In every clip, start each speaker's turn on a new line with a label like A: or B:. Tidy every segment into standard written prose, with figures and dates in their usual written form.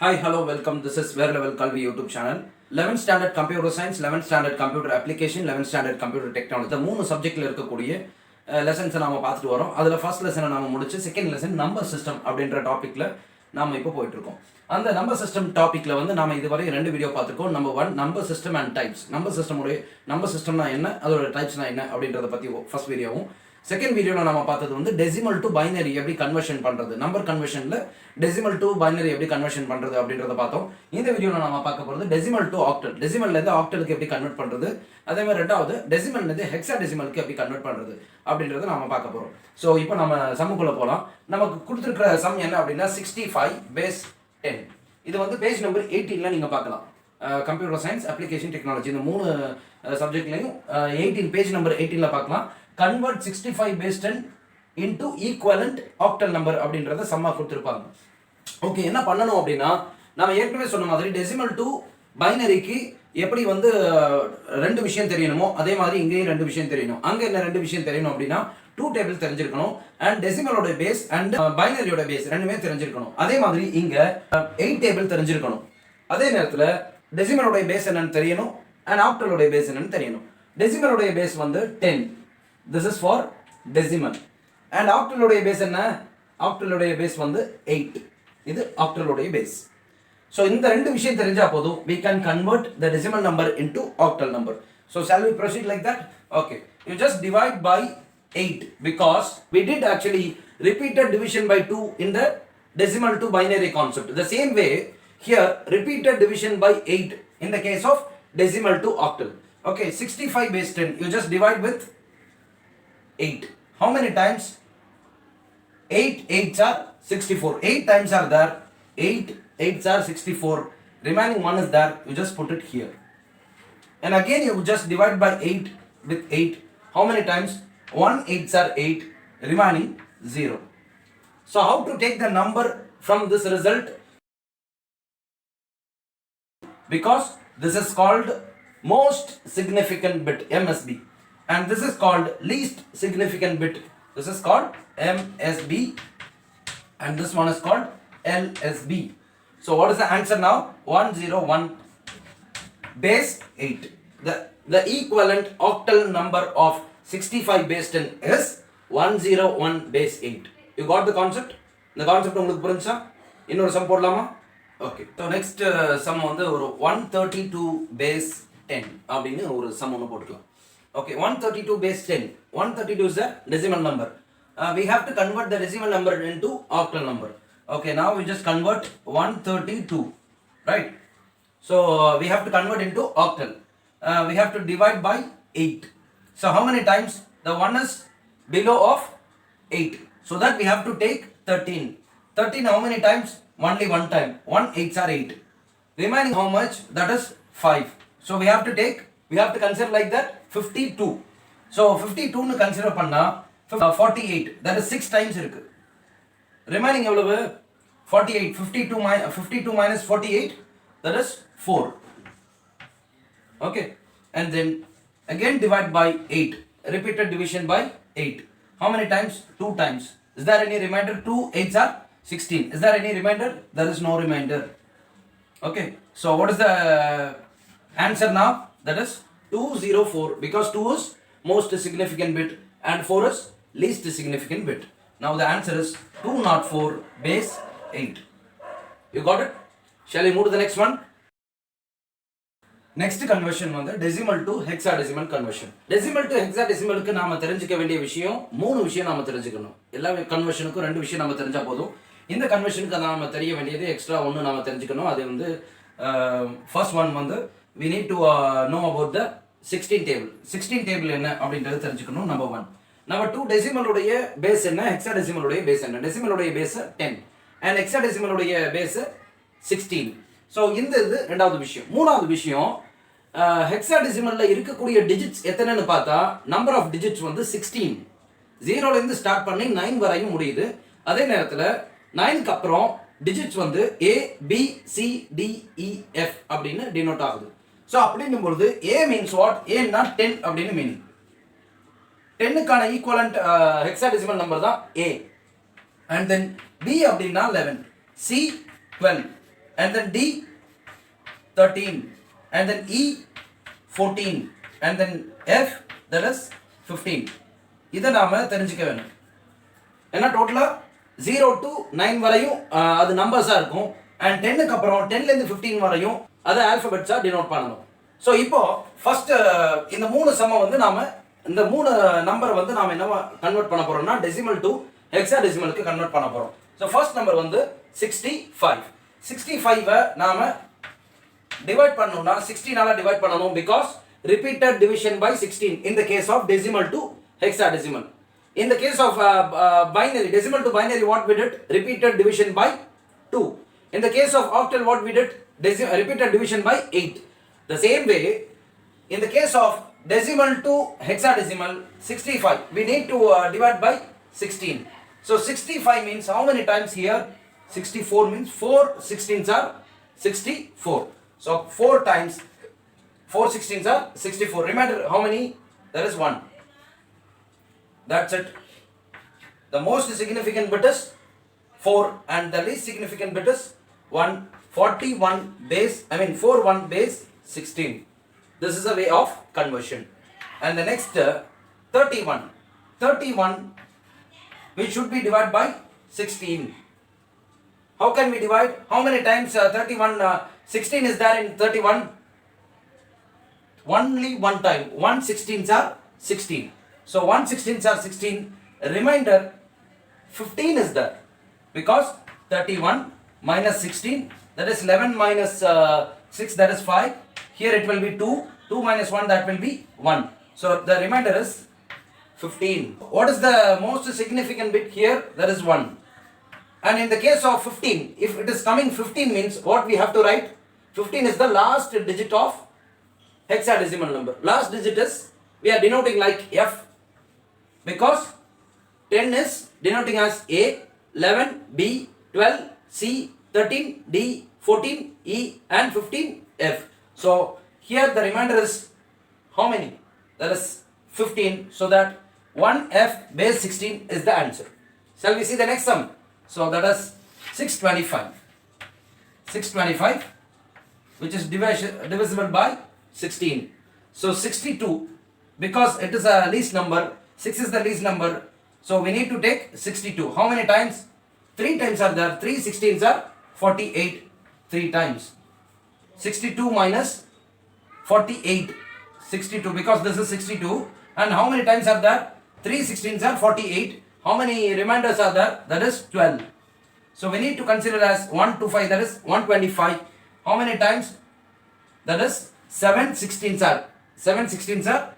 A: Hi, hello, welcome. This is Where Level Kalvi YouTube channel. 11th standard computer science, 11th standard computer application, 11th standard computer technology. இந்த மூணு சப்ஜெக்ட்ல இருக்கக்கூடிய லெசன்ஸை நாம பார்த்துட்டு வரோம். அதில் ஃபர்ஸ்ட் லெசனை நாம முடிச்சு செகண்ட் லெசன் நம்பர் சிஸ்டம் அப்படின்ற டாபிக்ல நாம இப்போ போயிட்டு இருக்கோம். அந்த நம்பர் சிஸ்டம் டாபிக்ல வந்து நாம இதுவரை ரெண்டு வீடியோ பார்த்துருக்கோம். Number 1 number system and types. Number சிஸ்டம்னா என்ன, அதோட டைப்ஸ்னா என்ன அப்படின்றத பத்தி ஃபர்ஸ்ட் வீடியோவும், செகண்ட் வீடியோவில் நம்ம பார்த்தது வந்து டெசிமல் டு பைனரி எப்படி கன்வர்ஷன் பண்ணுறது, நம்பர் கன்வர்ஷனில் டெசிமல் டு பைனரி எப்படி கன்வர்ஷன் பண்ணுறது அப்படின்றத பார்த்தோம். இந்த வீடியோவில் நம்ம பார்க்க போகிறது டெசிமல் டு ஆக்டல், டெசிமல்லேருந்து ஆக்டலுக்கு எப்படி கன்வெர்ட் பண்ணுறது, அதே மாதிரி ரெண்டாவது டெசிமல்லேருந்து ஹெக்ஸா டெசிமலுக்கு எப்படி கன்வெர்ட் பண்ணுறது அப்படின்றத நம்ம பார்க்க போகிறோம். ஸோ இப்போ நம்ம சம்முக்குள்ளே போகலாம். நமக்கு கொடுத்துருக்கிற சம் என்ன அப்படின்னா 65/10. இது வந்து பேஜ் நம்பர் 18 நீங்கள் பார்க்கலாம். கம்ப்யூட்டர் சயின்ஸ், அப்ளிகேஷன், டெக்னாலஜி இந்த மூணு சப்ஜெக்ட்லையும் 18 பேஜ் நம்பர் 18 பார்க்கலாம். Convert 65/10 into equivalent octal number அப்படின்றத சம்மா கொடுத்துருப்பாங்க. ஓகே, என்ன பண்ணணும் அப்படின்னா நம்ம ஏற்கனவே சொன்ன மாதிரி டெசிமல் டு பைனரிக்கு எப்படி வந்து ரெண்டு விஷயம் தெரியணுமோ அதே மாதிரி இங்கேயும் ரெண்டு விஷயம் தெரியணும். அங்கே என்ன ரெண்டு விஷயம் தெரியணும் அப்படின்னா 2 டேபிள் தெரிஞ்சிருக்கணும் அண்ட் டெசிமலோட பேஸ் அண்ட் பைனரியோட பேஸ் ரெண்டுமே தெரிஞ்சிருக்கணும். அதே மாதிரி இங்க 8 டேபிள் தெரிஞ்சிருக்கணும். அதே நேரத்தில் டெசிமலோட பேஸ் என்னன்னு தெரியணும் அண்ட் ஆக்டலோட பேஸ் என்னன்னு தெரியணும். டெசிமலோட பேஸ் வந்து 10. This is for decimal. And octal base என்ன? Octal base வந்து 8. இது octal base. So இந்த ரெண்டு விஷயம் தெரிஞ்சா போதும், we can convert the decimal number into octal number. So shall we proceed like that? Okay. You just divide by 8 because we did actually repeated division by 2 in the decimal to binary concept. The same way here repeated division by 8 in the case of decimal to octal. Okay, 65/10 you just divide with 8. How many times? 8 8s are 64. 8 times are there. 8 8s are 64. Remaining one is there. You just put it here. And again you just divide by 8 with 8. How many times? 1 8s are 8. Remaining 0. So how to take the number from this result? Because this is called most significant bit, MSB. And this is called least significant bit. This is called MSB and this one is called LSB. So what is the answer now? 101 base 8. The equivalent octal number of 65/10 is 101 base 8. You got the concept? The concept உங்களுக்கு புரிஞ்சா? இன்னொரு some போடலாமா? Okay. So next sum வந்து ஒரு 132 base 10 அப்படினு ஒரு some ஒன்னு போட்டுக்கலாம். Okay, 132 base 10. 132 is a decimal number. We have to convert the decimal number into octal number. Okay, now we just convert 132, right? So we have to convert into octal. We have to divide by 8. So how many times? The 1 is below of 8. So that we have to take 13. 13 how many times? Only one time. 1 8s are 8. Remaining how much? That is 5. So we have to consider like that 52. So 52 னு consider பண்ணா 48, that is 6 times இருக்கு. Remaining எவ்வளவு? 48. 52 minus 48, that is 4. Okay, and then again divide by 8. Repeated division by 8. How many times? 2 times. Is there any remainder? 2 8s are 16. Is there any remainder? There is no remainder. Okay, so what is the answer now? That is 204 because 2 is most significant bit and 4 is least significant bit. Now the answer is 204 base 8. You got it? Shall we move to the next one? Next conversion வந்து decimal to hexadecimal conversion. Decimal to hexadecimalக்கு நாம தெரிஞ்சிக்க வேண்டிய விஷயம் மூணு விஷயம் நாம தெரிஞ்சுக்கணும். எல்லா கன்வர்ஷனுக்கும் ரெண்டு விஷயம் நாம தெரிஞ்சா போதும். இந்த கன்வர்ஷனுக்கு நாம தெரிய வேண்டியது எக்ஸ்ட்ரா ஒன்னு நாம தெரிஞ்சுக்கணும். அது வந்து first one வந்து we need to know about the 16 table. 16 table என்ன அப்படின்றது தெரிஞ்சுக்கணும். நம்பர் 1. நம்பர் 2 டெசிமல் உடைய பேஸ் என்ன, ஹெக்ஸாடெசிமல் உடைய பேஸ் என்ன. டெசிமல் உடைய பேஸ் 10 and ஹெக்ஸாடெசிமல் உடைய பேஸ் 16. ஸோ இந்த இது ரெண்டாவது விஷயம். மூணாவது விஷயம், ஹெக்ஸாடெசிமல்ல இருக்கக்கூடிய டிஜிட்ஸ் எத்தனைன்னு பார்த்தா நம்பர் ஆஃப் டிஜிட்ஸ் வந்து 16. 0ல இருந்து ஸ்டார்ட் பண்ணி 9 வரையும் முடியுது. அதே நேரத்தில் 9க்கு அப்புறம் டிஜிட்ஸ் வந்து A B C D E F அப்படின்னு டினோட் ஆகுது. ஸோ அப்படின்னும் பொழுது A மீன்ஸ் வாட்? ஏன்னா 10 அப்படின்னு மீனிங். 10க்கான ஈக்குவலண்ட் ஹெக்ஸாடெசிமல் நம்பர் தான் A. அண்ட் தென் B அப்படின்னா 11, C 12, and then D 13, and then E 14, and then F, that is 15. இதை நாம தெரிஞ்சுக்க வேணும். ஏன்னா டோட்டலா 0 to 9 வரையும் அது நம்பர்ஸா இருக்கும், and 10க்கு அப்புறம் 10ல இருந்து 15 வரையும் அது ஆல்பபெட்ஸா டினோட் பண்ணணும். ஸோ இப்போ ஃபர்ஸ்ட் இந்த மூணு சம வந்து நாம இந்த மூணு நம்பர் வந்து நாம என்ன கன்வெர்ட் பண்ண போறோம்னா டெசிமல் டு ஹெக்ஸாடெசிமலுக்கு கன்வெர்ட் பண்ண போறோம். ஸோ ஃபர்ஸ்ட் நம்பர் வந்து 65. 65 நாம டிவைட் பண்ணனும்னா 16ஆல டிவைட் பண்ணனும், because repeated division by 16 in the case of decimal to hexadecimal. In the case of binary, decimal to binary, what we did? Repeated division by 2. In the case of octal, what we did? Repeated division by 8. The same way, in the case of decimal to hexadecimal 65, we need to divide by 16. So 65 means how many times here? 64 means 4 16s are 64. So 4 times 4 16s are 64. Remember how many? There is 1. That's it. The most significant bit is 4 and the least significant bit is 1. 41 base, 41 base 16. This is a way of conversion. And the next 31. 31 which should be divided by 16. How can we divide? How many times 31? 16 is there in 31? Only one time. 1 16s are 16. So 1 16s are 16. Remainder 15 is there, because 31 minus 16, that is 11 minus 6, that is 5. Here it will be 2. 2 minus 1, that will be 1. So the remainder is 15. What is the most significant bit here? That is 1. And in the case of 15, if it is coming 15 means what we have to write? 15 is the last digit of hexadecimal number. Last digit is, we are denoting like F, because 10 is denoting as A, 11 B, 12 C, 13 D, 14 E, and 15 F. So here the remainder is how many? That is 15. So that 1F base 16 is the answer. Shall we see the next sum? So that is 625. 625, which is divisible by 16. So 62, because it is a least number, 6 is the least number, so we need to take 62. How many times? 3 times are there. 3 16s are 48. 3 times. 62 minus 48. 62, because this is 62. And how many times are there? 3 16s are 48. How many remainders are there? That is 12. So we need to consider as 125, that is 125. How many times? That is 7 16s are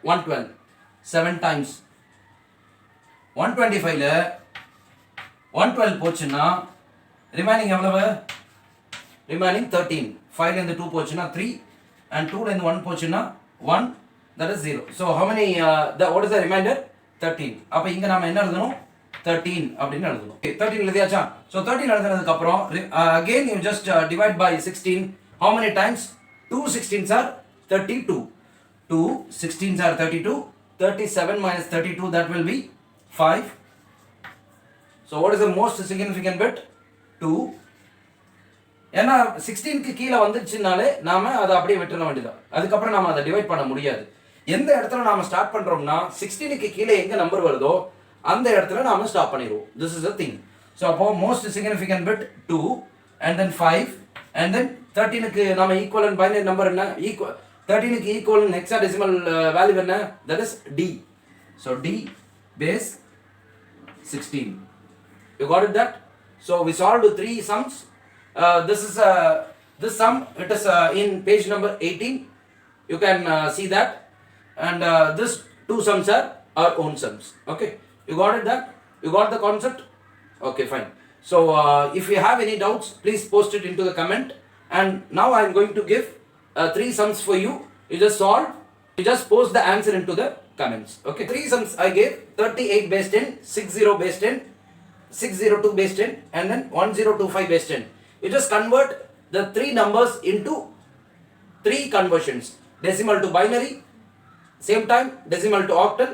A: 112. 7 times. 125 ல 112 போச்சுன்னா remaining எவ்வளவு? Remaining 13. 5 ல இருந்து 2 போச்சுன்னா 3, and 2 ல இருந்து 1 போச்சுன்னா 1, that is 0. So how many what is the remainder? 13. அப்ப இங்க நாம என்ன எழுதணும்? 13 அப்படினு எழுதணும். 13 எழுதியாச்சா? So 13 எழுதுனதுக்கு அப்புறம் again you just divide by 16. How many times? 2 16s are 32. 2 16s are 32. 37 minus 32, that will be 5. So what is the most significant bit? 2. ஏன்னா 16க்கு கீழே வந்துச்சுனாலே நாம அதை அப்படியே விட்டுற வேண்டியதான். அதுக்கப்புறம் நாம அதை டிவைட் பண்ண முடியாது. எந்த இடத்துல நாம ஸ்டார்ட் பண்றோம்னா 16க்கு கீழே எங்க நம்பர் வருதோ அந்த இடத்துல நாம ஸ்டாப் பண்ணிடுவோம். This is the thing. So அப்போ most significant bit 2, and then 5, and then 13க்கு நாம ஈக்குவலன்ட் பைனரி நம்பர் என்ன? 13க்கு ஈக்குவலன்ட் ஹெக்ஸாடெசிமல் வேல்யூ என்ன? that is D. So D base 16. You got it that? So we solved 3 sums. This sum, it is in page number 18. You can see that, and this 2 sums are our own sums. Okay, you got it that? You got the concept? Okay, fine. So if you have any doubts, please post it into the comment. And now I am going to give 3 sums for you. You just solve. You just post the answer into the comments. Okay, 3 sums I gave: 38 base 10, 60 base 10, 602 base 10, and then 1025 base 10. You just convert the 3 numbers into 3 conversions: decimal to binary, same time decimal to octal,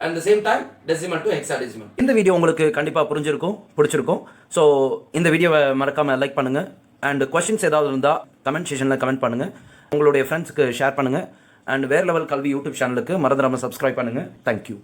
A: and the same time decimal to hexadecimal. இந்த video உங்களுக்கு கண்டிப்பா புரிஞ்சிருக்கும், பிடிச்சிருக்கும். So இந்த வீடியோவை மறக்காம like பண்ணுங்க, and questions ஏதாவது இருந்தால் கமெண்ட் செஷனில் கமெண்ட் பண்ணுங்கள், உங்களுடைய ஃப்ரெண்ட்ஸுக்கு ஷேர் பண்ணுங்கள். அண்ட் வேறு லெவல் கல்வி யூடியூப் சேனலுக்கு மறந்துடாமல் சப்ஸ்கிரைப் பண்ணுங்கள். தேங்க்யூ.